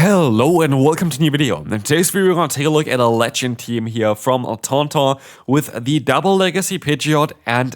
Hello and welcome to a new video. In today's video we're going to take a look at a legend team here from Tonton with the double legacy Pidgeot and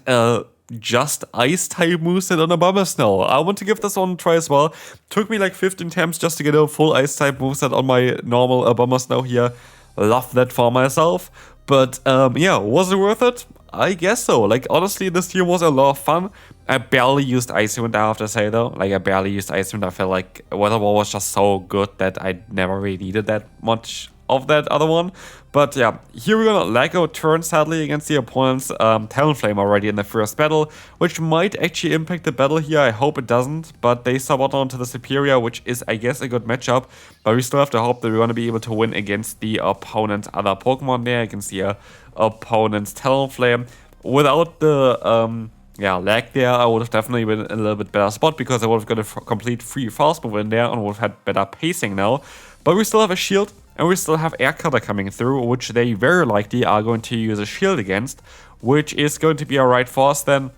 just ice type moveset on a Abomasnow. I want to give this one a try as well. Took me like 15 attempts just to get a full ice type moveset on my normal Abomasnow here. Love that for myself. But yeah, was it worth it? I guess so. Like, honestly, this team was a lot of fun. I barely used Icy Wind, I have to say, though. Like, I barely used Icy Wind. I felt like Weather Wall was just so good that I never really needed that much of that other one. But yeah, here we're gonna lag out turn, sadly, against the opponent's Talonflame already in the first battle, which might actually impact the battle here. I hope it doesn't, but they sub onto the Superior, which is, I guess, a good matchup. But we still have to hope that we're gonna be able to win against the opponent's other Pokemon there, against the opponent's Talonflame. Without the lag there, I would have definitely been in a little bit better spot because I would have got a complete free fast move in there and would have had better pacing now. But we still have a shield and we still have Air Cutter coming through, which they very likely are going to use a shield against, which is going to be alright for us then.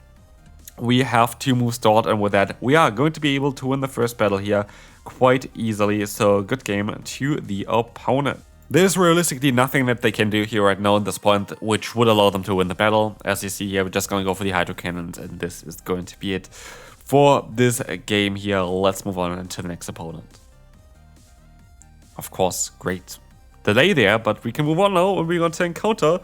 We have 2 moves stored, and with that we are going to be able to win the first battle here quite easily. So good game to the opponent. There's realistically nothing that they can do here right now at this point which would allow them to win the battle. As you see here, we're just going to go for the Hydro Cannons, and this is going to be it for this game here. Let's move on to the next opponent. Of course, great delay there, but we can move on now and we're going to encounter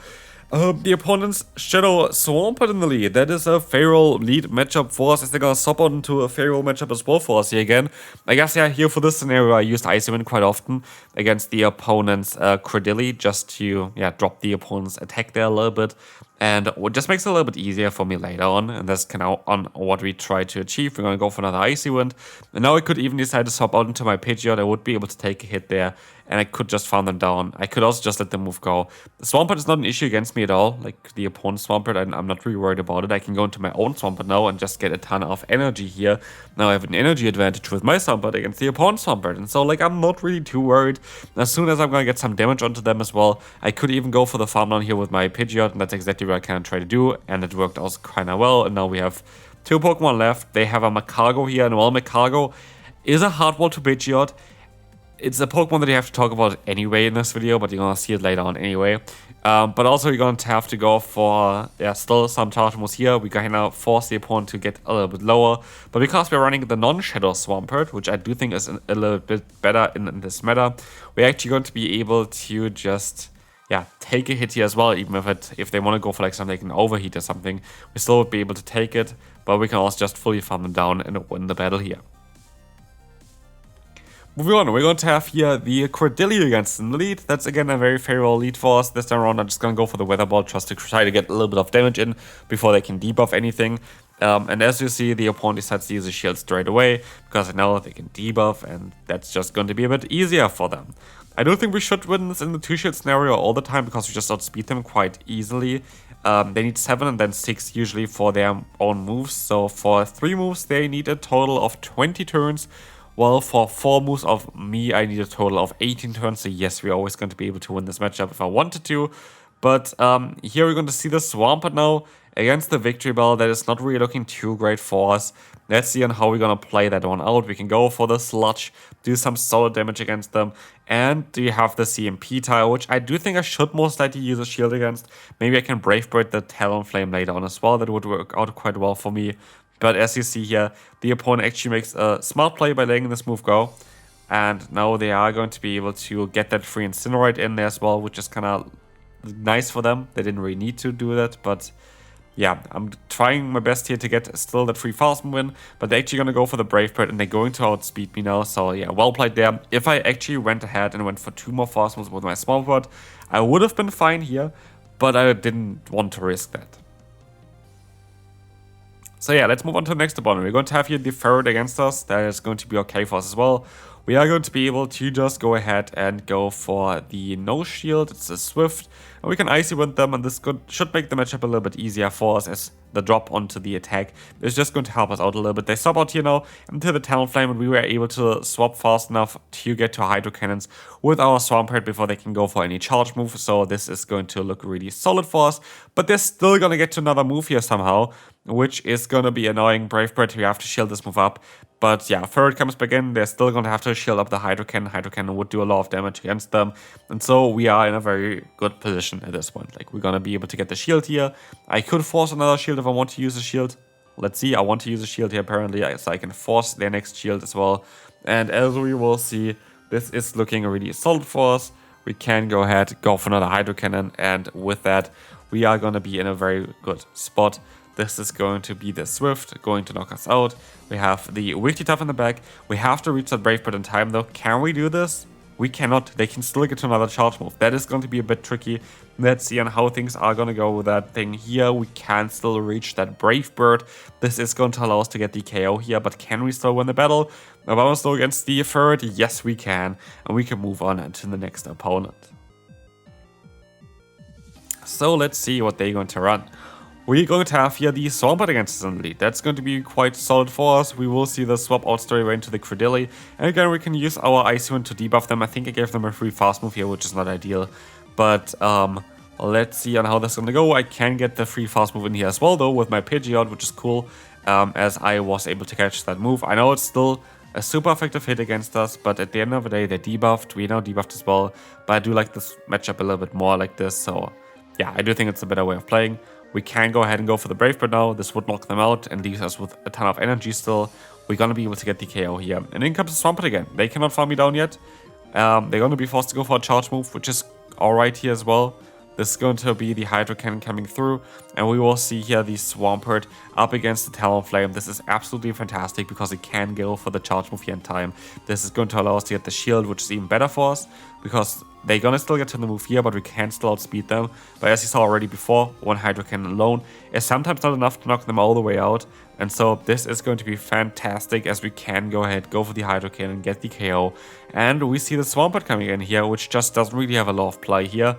the opponent's Shadow Swampert in the lead. That is a Feral lead matchup for us, as they're gonna swap on into a Feral matchup as well for us here again. I guess, yeah, here for this scenario I used Icy Wind quite often against the opponent's Credilli, just to, yeah, drop the opponent's attack there a little bit. And it just makes it a little bit easier for me later on, and that's kind of on what we try to achieve. We're going to go for another Icy Wind, and now I could even decide to swap out into my Pidgeot. I would be able to take a hit there, and I could just farm them down. I could also just let the move go. The Swampert is not an issue against me at all, like the opponent's Swampert. I'm not really worried about it. I can go into my own Swampert now and just get a ton of energy here. Now I have an energy advantage with my Swampert against the opponent's Swampert, and so like I'm not really too worried. As soon as I'm going to get some damage onto them as well, I could even go for the farm down here with my Pidgeot, and that's exactly what I can try to do, and it worked also kind of well. And now we have 2 Pokemon left. They have a Magcargo here, and while Magcargo is a hard wall to Pidgeot, it's a Pokemon that you have to talk about anyway in this video, but you're gonna see it later on anyway. But also you're going to have to go for, yeah, still some charge moves here. We kind of force the opponent to get a little bit lower, but because we're running the non-Shadow Swampert, which I do think is a little bit better in this meta, we're actually going to be able to just, yeah, take a hit here as well. Even if they want to go for like something like an overheat or something, we still would be able to take it, but we can also just fully farm them down and win the battle here. Moving on, we're going to have here the Credilli against in the lead. That's again a very favorable lead for us. This time around I'm just going to go for the Weather Ball just to try to get a little bit of damage in before they can debuff anything. And as you see, the opponent decides to use a shield straight away because I know they can debuff, and that's just going to be a bit easier for them. I don't think we should win this in the 2-shield scenario all the time because we just outspeed them quite easily. They need 7 and then 6 usually for their own moves. So for 3 moves they need a total of 20 turns. Well, for 4 moves of me, I need a total of 18 turns. So yes, we're always going to be able to win this matchup if I wanted to. But here we're going to see the Swampert now against the Victorybell. That is not really looking too great for us. Let's see on how we're going to play that one out. We can go for the Sludge, do some solid damage against them. And we have the CMP tile, which I do think I should most likely use a shield against. Maybe I can Brave Bird the Talonflame later on as well. That would work out quite well for me. But as you see here, the opponent actually makes a smart play by letting this move go. And now they are going to be able to get that free Incinerate in there as well, which is kind of nice for them. They didn't really need to do that, but yeah, I'm trying my best here to get still that free fast move in. But they're actually going to go for the Brave Bird, and they're going to outspeed me now. So yeah, well played there. If I actually went ahead and went for 2 more fast moves with my Swampert, I would have been fine here, but I didn't want to risk that. So yeah, let's move on to the next opponent. We're going to have here the Ferret against us. That is going to be okay for us as well. We are going to be able to just go ahead and go for the no shield. It's a Swift, and we can Icy Wind them, and this should make the matchup a little bit easier for us, as the drop onto the attack is just going to help us out a little bit. They swap out here now into the Talonflame, and we were able to swap fast enough to get to Hydro Cannons with our Swampert before they can go for any charge move. So this is going to look really solid for us, but they're still going to get to another move here somehow. which is going to be annoying. Brave Bird, we have to shield this move up. But yeah, Ferret comes back in. They're still going to have to shield up the Hydro Cannon. Hydro Cannon would do a lot of damage against them. And so we are in a very good position at this point. Like, we're going to be able to get the shield here. I could force another shield if I want to use a shield. Let's see. I want to use a shield here apparently, so I can force their next shield as well. And as we will see, this is looking really solid for us. We can go ahead, go for another Hydro Cannon. And with that, we are going to be in a very good spot. This is going to be the Swift, going to knock us out. We have the Wigglytuff in the back. We have to reach that Brave Bird in time though. Can we do this? We cannot. They can still get to another charge move. That is going to be a bit tricky. Let's see on how things are going to go with that thing here. We can still reach that Brave Bird. This is going to allow us to get the KO here, but can we still win the battle? About still against the Ferret? Yes, we can. And we can move on to the next opponent. So let's see what they're going to run. We're going to have here the Swampert against us in the lead. That's going to be quite solid for us. We will see the swap out straight away into the Credilli. And again, we can use our Icy Wind to debuff them. I think I gave them a free fast move here, which is not ideal. But let's see on how this is going to go. I can get the free fast move in here as well, though, with my Pidgeot, which is cool, as I was able to catch that move. I know it's still a super effective hit against us, but at the end of the day, they're debuffed. We now debuffed as well. But I do like this matchup a little bit more like this. So yeah, I do think it's a better way of playing. We can go ahead and go for the Brave Bird now. This would knock them out and leaves us with a ton of energy still. We're going to be able to get the KO here. And in comes the Swampert again. They cannot farm me down yet. They're going to be forced to go for a charge move, which is alright here as well. This is going to be the Hydro Cannon coming through. And we will see here the Swampert up against the Talonflame. This is absolutely fantastic because it can go for the charge move here in time. This is going to allow us to get the shield, which is even better for us because they're going to still get to the move here, but we can still outspeed them. But as you saw already before, one Hydro Cannon alone is sometimes not enough to knock them all the way out. And so this is going to be fantastic as we can go ahead, go for the Hydro Cannon, get the KO. And we see the Swampert coming in here, which just doesn't really have a lot of play here.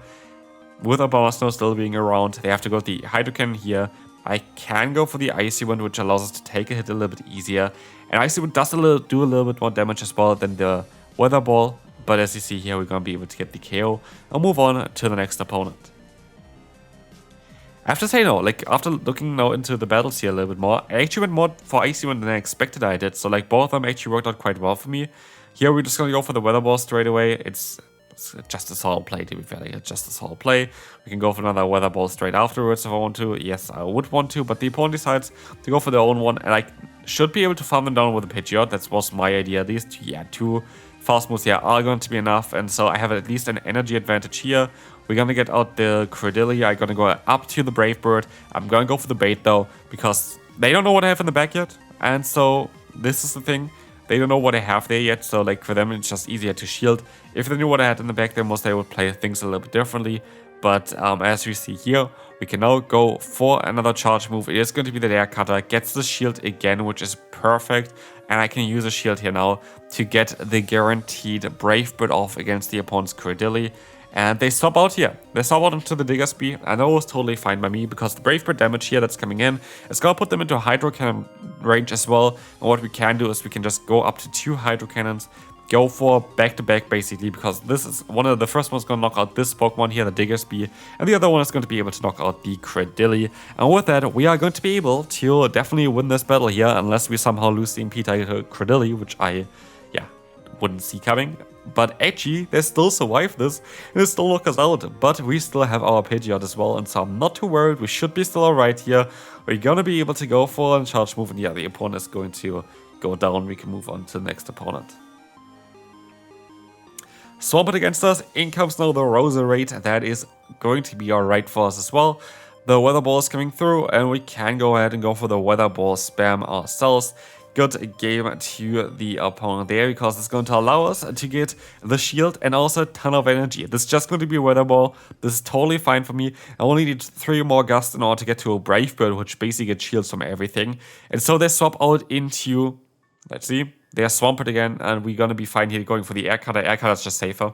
With Abomasnow still being around, they have to go with the Hydro Cannon here. I can go for the Icy Wind, which allows us to take a hit a little bit easier. And Icy Wind does do a little bit more damage as well than the Weather Ball. But as you see here, we're going to be able to get the KO and move on to the next opponent. I have to say, no, like, after looking now into the battles here a little bit more, I actually went more for Icy Wind than I expected I did. So, like, both of them actually worked out quite well for me. Here, we're just going to go for the Weather Ball straight away. It's just a solid play, to be fair. Like, it's just a solid play. We can go for another Weather Ball straight afterwards if I want to. Yes, I would want to, but the opponent decides to go for their own one. And I should be able to farm them down with a Pidgeot. That was my idea, at least. Yeah, two fast moves here are going to be enough. And so I have at least an energy advantage here. We're going to get out the Credilli. I'm going to go up to the Brave Bird. I'm going to go for the bait, though, because they don't know what I have in the back yet. And so this is the thing. They don't know what I have there yet, so like for them it's just easier to shield. If they knew what I had in the back, then most they would play things a little bit differently. But as we see here, we can now go for another charge move. It is going to be the Lair Cutter, gets the shield again, which is perfect. And I can use a shield here now to get the guaranteed Brave Bird off against the opponent's Credilli. And they swap out here. They swap out into the Diggersby. I know it was totally fine by me because the Brave Bird damage here that's coming in is going to put them into Hydro Cannon range as well. And what we can do is we can just go up to 2 Hydro Cannons, go for back-to-back basically, because this is one of the first one's going to knock out this Pokemon here, the Diggersby, and the other one is going to be able to knock out the Credilli. And with that, we are going to be able to definitely win this battle here, unless we somehow lose the MP title Credilli, which I, wouldn't see coming. But actually, they still survive this, and it still knock us out. But we still have our Pidgeot as well, and so I'm not too worried. We should be still alright here. We're gonna be able to go for a charge move, and yeah, the opponent is going to go down. We can move on to the next opponent. Swampert against us. In comes now the Roserade. That is going to be alright for us as well. The Weather Ball is coming through, and we can go ahead and go for the Weather Ball spam ourselves. Good game to the opponent there, because it's going to allow us to get the shield and also a ton of energy. This is just going to be a Weather Ball. This is totally fine for me. I only need 3 more Gust in order to get to a Brave Bird, which basically gets shields from everything. And so they swap out into, let's see, they're Swampert again, and we're going to be fine here going for the Air Cutter. Air Cutter is just safer.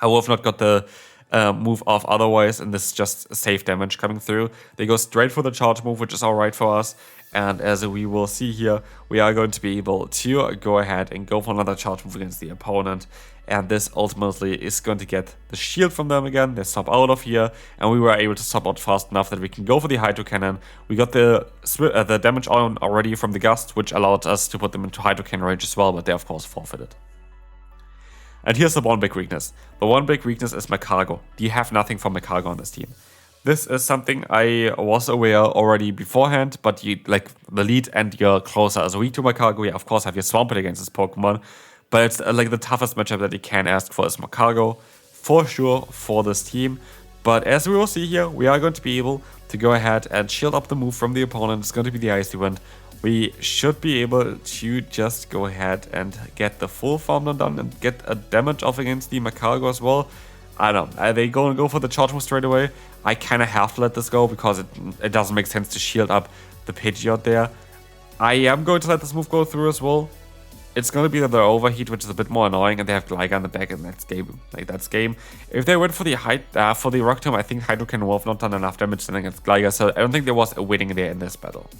I would have not got the move off otherwise, and this is just safe damage coming through. They go straight for the charge move, which is alright for us. And as we will see here, we are going to be able to go ahead and go for another charge move against the opponent. And this ultimately is going to get the shield from them again. They stop out of here, and we were able to stop out fast enough that we can go for the Hydro Cannon. We got the damage on already from the Gust, which allowed us to put them into Hydro Cannon range as well, but they of course forfeited. And here's the one big weakness. The one big weakness is Magcargo. You have nothing for Magcargo on this team. This is something I was aware already beforehand, but you like the lead and your closer is weak to Magcargo. You of course have your Swampert against this Pokemon, but it's like the toughest matchup that you can ask for is Magcargo, for sure, for this team. But as we will see here, we are going to be able to go ahead and shield up the move from the opponent. It's going to be the Icy Wind. We should be able to just go ahead and get the full farm done and get a damage off against the Magcargo as well. I don't know. Are they going to go for the charge move straight away? I kind of have to let this go because it doesn't make sense to shield up the Pidgeot there. I am going to let this move go through as well. It's going to be the overheat, which is a bit more annoying, and they have Gligar in the back, and that's game. That's game. If they went for the Rock Tomb, I think Hydro Cannon would have not done enough damage against Gligar, so I don't think there was a winning there in this battle.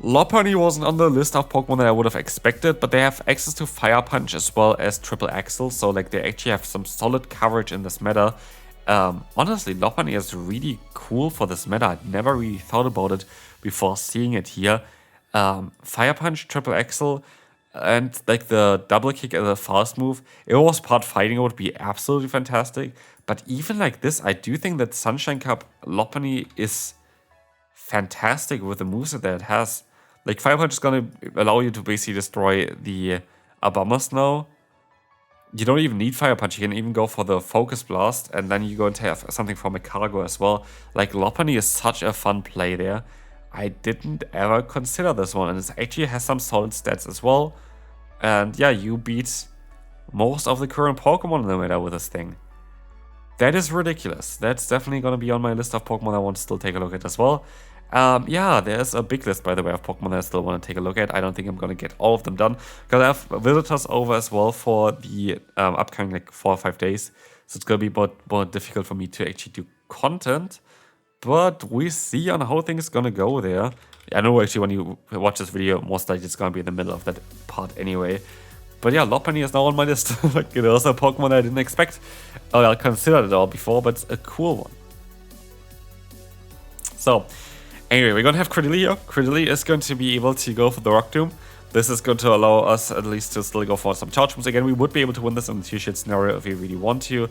Lopunny wasn't on the list of Pokemon that I would have expected, but they have access to Fire Punch as well as Triple Axle, so like they actually have some solid coverage in this meta. Honestly, Lopunny is really cool for this meta. I never really thought about it before seeing it here. Fire Punch, Triple Axle, and like the double kick as a fast move. If it was part fighting, it would be absolutely fantastic. But even like this, I do think that Sunshine Cup Lopunny is fantastic with the moveset that it has. Like Fire Punch is going to allow you to basically destroy the Abomasnow. You don't even need Fire Punch, you can even go for the Focus Blast, and then you're going to have something from Magcargo as well. Like Lopunny is such a fun play there. I didn't ever consider this one, and it actually has some solid stats as well. And yeah, you beat most of the current Pokemon in the meta with this thing. That is ridiculous. That's definitely going to be on my list of Pokemon I want to still take a look at as well. Yeah, there's a big list, by the way, of Pokemon that I still want to take a look at. I don't think I'm going to get all of them done, because I have visitors over as well for the upcoming like 4 or 5 days. So it's going to be more difficult for me to actually do content. But we see on how things going to go there. I know actually when you watch this video, most likely it's going to be in the middle of that part anyway. But yeah, Lopunny is now on my list. Like, it was a Pokemon I didn't expect. I considered it all before, but it's a cool one. So, anyway, we're going to have Credilly here. Credilly is going to be able to go for the Rock Tomb. This is going to allow us at least to still go for some charge moves. Again, we would be able to win this in the 2-shield scenario if we really want to.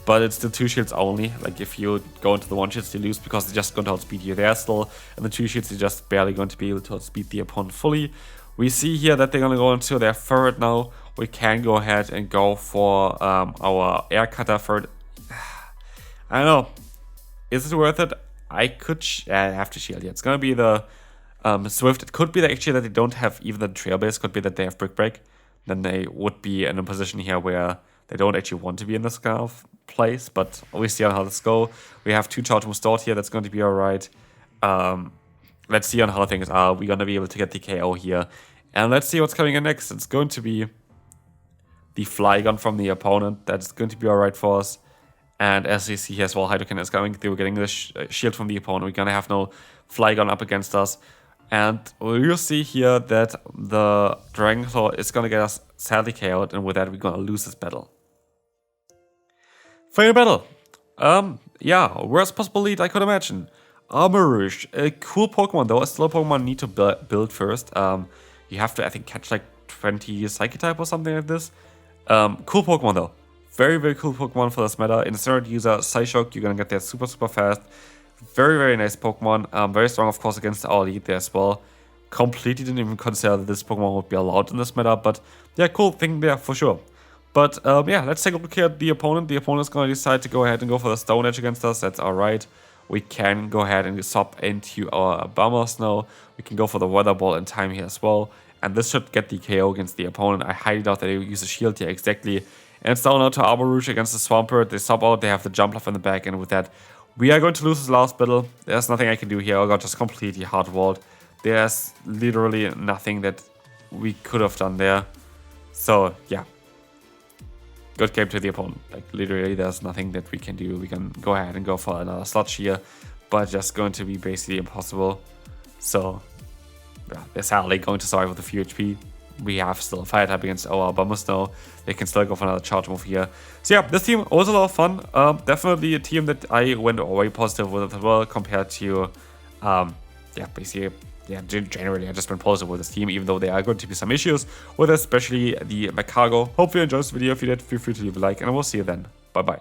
But it's the 2 shields only. Like, if you go into the 1 shields, you lose because they're just going to outspeed you there still. And the 2 shields, you're just barely going to be able to outspeed the opponent fully. We see here that they're going to go into their third now. We can go ahead and go for our Air Cutter third. I don't know. Is it worth it? I could have to shield. Yeah, it's going to be the Swift. It could be that actually that they don't have even the Trailblaze. Could be that they have Brick Break. Then they would be in a position here where they don't actually want to be in this kind of place, but we see on how this go. We have 2 charge moves stored here. That's going to be alright. Let's see on how things are. We're going to be able to get the KO here. And let's see what's coming in next. It's going to be the Flygon from the opponent. That's going to be alright for us. And as you see here as well, Hydro Cannon is coming through. We're getting the shield from the opponent. We're going to have no Flygon up against us. And we'll see here that the Dragon Claw is going to get us sadly KO'd. And with that, we're going to lose this battle. Final battle. Yeah, worst possible lead I could imagine. Armarouge, a cool Pokemon though. Still a Pokemon I need to build first. You have to, I think, catch like 20 Psychic-type or something like this. Cool Pokemon though. Very, very cool Pokemon for this meta. Insert user Psyshock, you're gonna get there super, super fast. Very, very nice Pokemon. Very strong, of course, against our lead there as well. Completely didn't even consider that this Pokemon would be allowed in this meta, but yeah, cool thing there for sure. But yeah, let's take a look here at the opponent. The opponent is going to decide to go ahead and go for the Stone Edge against us. That's alright. We can go ahead and swap into our Abomasnow. We can go for the Weather Ball in time here as well. And this should get the KO against the opponent. I highly doubt that they will use a shield here exactly. And it's down now to Armarouge against the Swampert. They swap out, they have the Jumpluff in the back, and with that, we are going to lose this last battle. There's nothing I can do here. I got just completely hard-walled. There's literally nothing that we could have done there. So, yeah. good game to the opponent. Like, literally, there's nothing that we can do. We can go ahead and go for another sludge here, but just going to be basically impossible. So, yeah, they're sadly going to survive with a few HP. We have still a fire type against our Bomber Snow. They can still go for another charge move here. So yeah, this team was a lot of fun. Definitely a team that I went way positive with as well compared to, yeah, basically, yeah, generally I just went positive with this team, even though there are going to be some issues with especially the Magcargo. Hope you enjoyed this video. If you did, feel free to leave a like, and I will see you then. Bye bye.